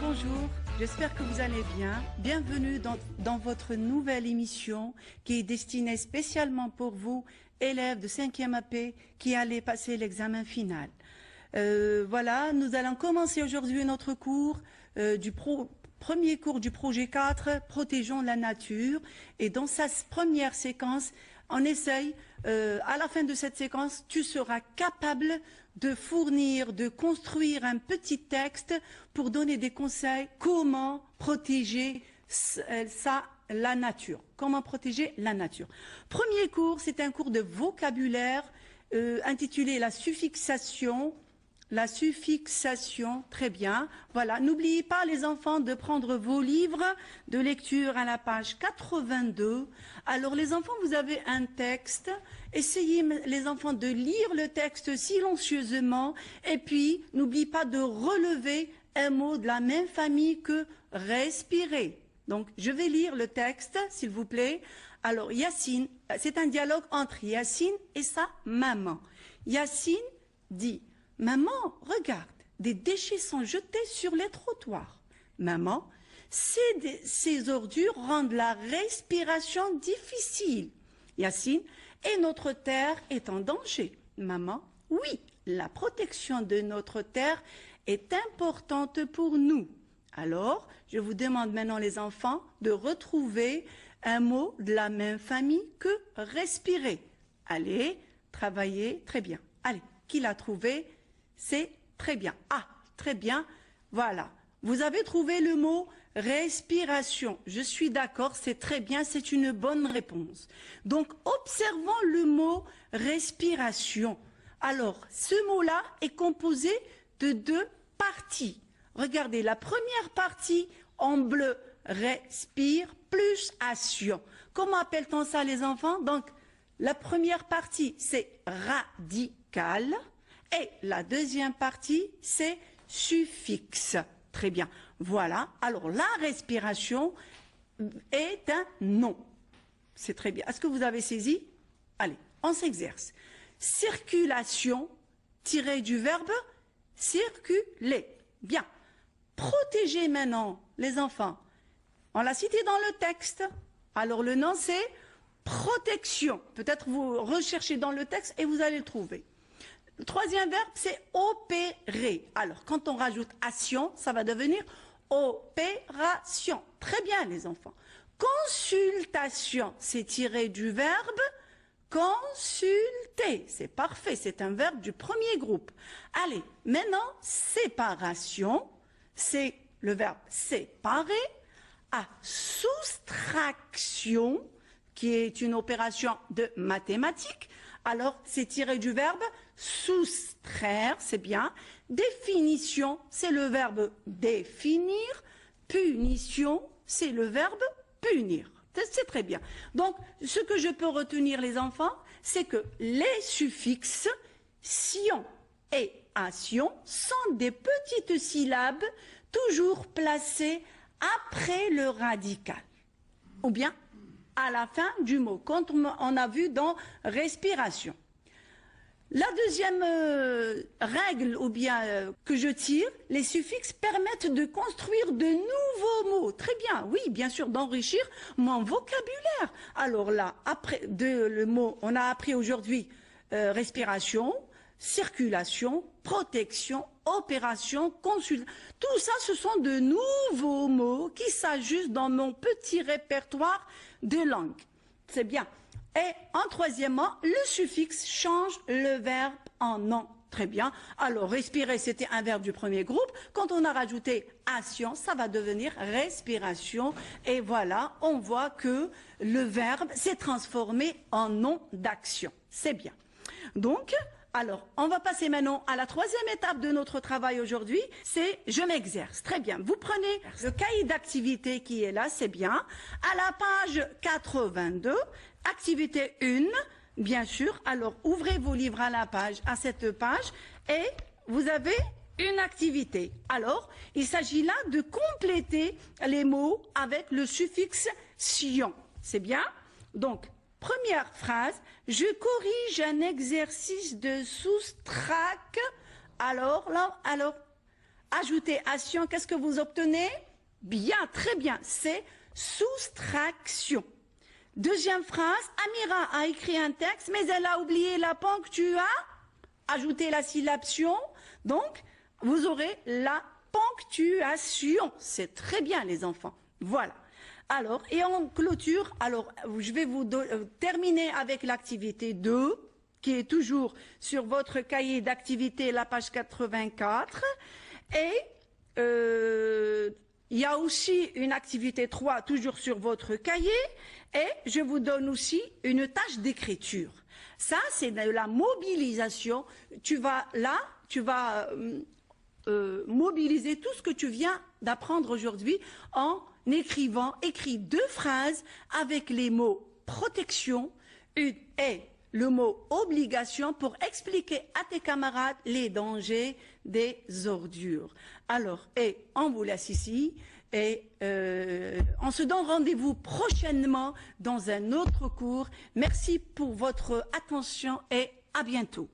bonjour, j'espère que vous allez bien. Bienvenue dans votre nouvelle émission qui est destinée spécialement pour vous, élèves de 5e AP qui allez passer l'examen final. Voilà, nous allons commencer aujourd'hui notre cours premier cours du projet 4, Protégeons la nature. Et dans sa première séquence, on essaye, à la fin de cette séquence, tu seras capable de construire un petit texte pour donner des conseils comment protéger la nature. Comment protéger la nature. Premier cours, c'est un cours de vocabulaire intitulé La suffixation. La suffixation, très bien. Voilà, n'oubliez pas les enfants de prendre vos livres de lecture à la page 82. Alors les enfants, vous avez un texte. Essayez les enfants de lire le texte silencieusement et puis n'oubliez pas de relever un mot de la même famille que respirer. Donc je vais lire le texte, s'il vous plaît. Alors Yacine, c'est un dialogue entre Yacine et sa maman. Yacine dit: maman, regarde, des déchets sont jetés sur les trottoirs. Maman, ces ordures rendent la respiration difficile. Yacine, et notre terre est en danger. Maman, oui, la protection de notre terre est importante pour nous. Alors, je vous demande maintenant les enfants de retrouver un mot de la même famille que respirer. Allez, travaillez, très bien. Allez, qui l'a trouvé? C'est très bien. Ah, très bien. Voilà. Vous avez trouvé le mot respiration. Je suis d'accord, c'est très bien, c'est une bonne réponse. Donc, observons le mot respiration. Alors, ce mot-là est composé de deux parties. Regardez, la première partie en bleu, respire plus action. Comment appelle-t-on ça, les enfants? Donc, la première partie, c'est radical. Et la deuxième partie, c'est suffixe. Très bien. Voilà. Alors, la respiration est un nom. C'est très bien. Est-ce que vous avez saisi? Allez, on s'exerce. Circulation, tiré du verbe circuler. Bien. Protéger maintenant, les enfants. On l'a cité dans le texte. Alors, le nom, c'est protection. Peut-être vous recherchez dans le texte et vous allez le trouver. Le troisième verbe, c'est opérer. Alors, quand on rajoute action, ça va devenir opération. Très bien, les enfants. Consultation, c'est tiré du verbe consulter. C'est parfait, c'est un verbe du premier groupe. Allez, maintenant, séparation, c'est le verbe séparer. À soustraction, qui est une opération de mathématiques. Alors, c'est tiré du verbe soustraire, c'est bien. Définition, c'est le verbe définir. Punition, c'est le verbe punir. C'est très bien. Donc, ce que je peux retenir, les enfants, c'est que les suffixes sion et ation sont des petites syllabes toujours placées après le radical. Ou bien à la fin du mot, quand on a vu dans respiration. La deuxième règle, ou bien que je tire, les suffixes permettent de construire de nouveaux mots. Très bien, oui, bien sûr, d'enrichir mon vocabulaire. Alors là, après le mot, on a appris aujourd'hui respiration, circulation, protection, opération, consultation. Tout ça, ce sont de nouveaux mots qui s'ajustent dans mon petit répertoire de langue. C'est bien. Et en troisièmement, le suffixe change le verbe en nom. Très bien. Alors, respirer, c'était un verbe du premier groupe. Quand on a rajouté action, ça va devenir respiration. Et voilà, on voit que le verbe s'est transformé en nom d'action. C'est bien. Donc, alors, on va passer maintenant à la troisième étape de notre travail aujourd'hui, c'est je m'exerce. Très bien. Vous prenez le cahier d'activité qui est là, c'est bien. À la page 82, activité 1, bien sûr. Alors, ouvrez vos livres à cette page, et vous avez une activité. Alors, il s'agit là de compléter les mots avec le suffixe sion. C'est bien? Donc, première phrase, je corrige un exercice de soustrac. Alors, Ajouter action, qu'est-ce que vous obtenez? Bien, très bien, c'est soustraction. Deuxième phrase, Amira a écrit un texte, mais elle a oublié la ponctuation. Ajouter la syllabation, donc vous aurez la ponctuation. C'est très bien les enfants. Voilà. Alors, et en clôture, alors je vais vous terminer avec l'activité 2, qui est toujours sur votre cahier d'activité, la page 84. Et il y a aussi une activité 3, toujours sur votre cahier. Et je vous donne aussi une tâche d'écriture. Ça, c'est de la mobilisation. Tu vas mobiliser tout ce que tu viens d'apprendre aujourd'hui en écrivant. Écris 2 phrases avec les mots protection et le mot obligation pour expliquer à tes camarades les dangers des ordures. Alors, on vous laisse ici. Et on se donne rendez-vous prochainement dans un autre cours. Merci pour votre attention et à bientôt.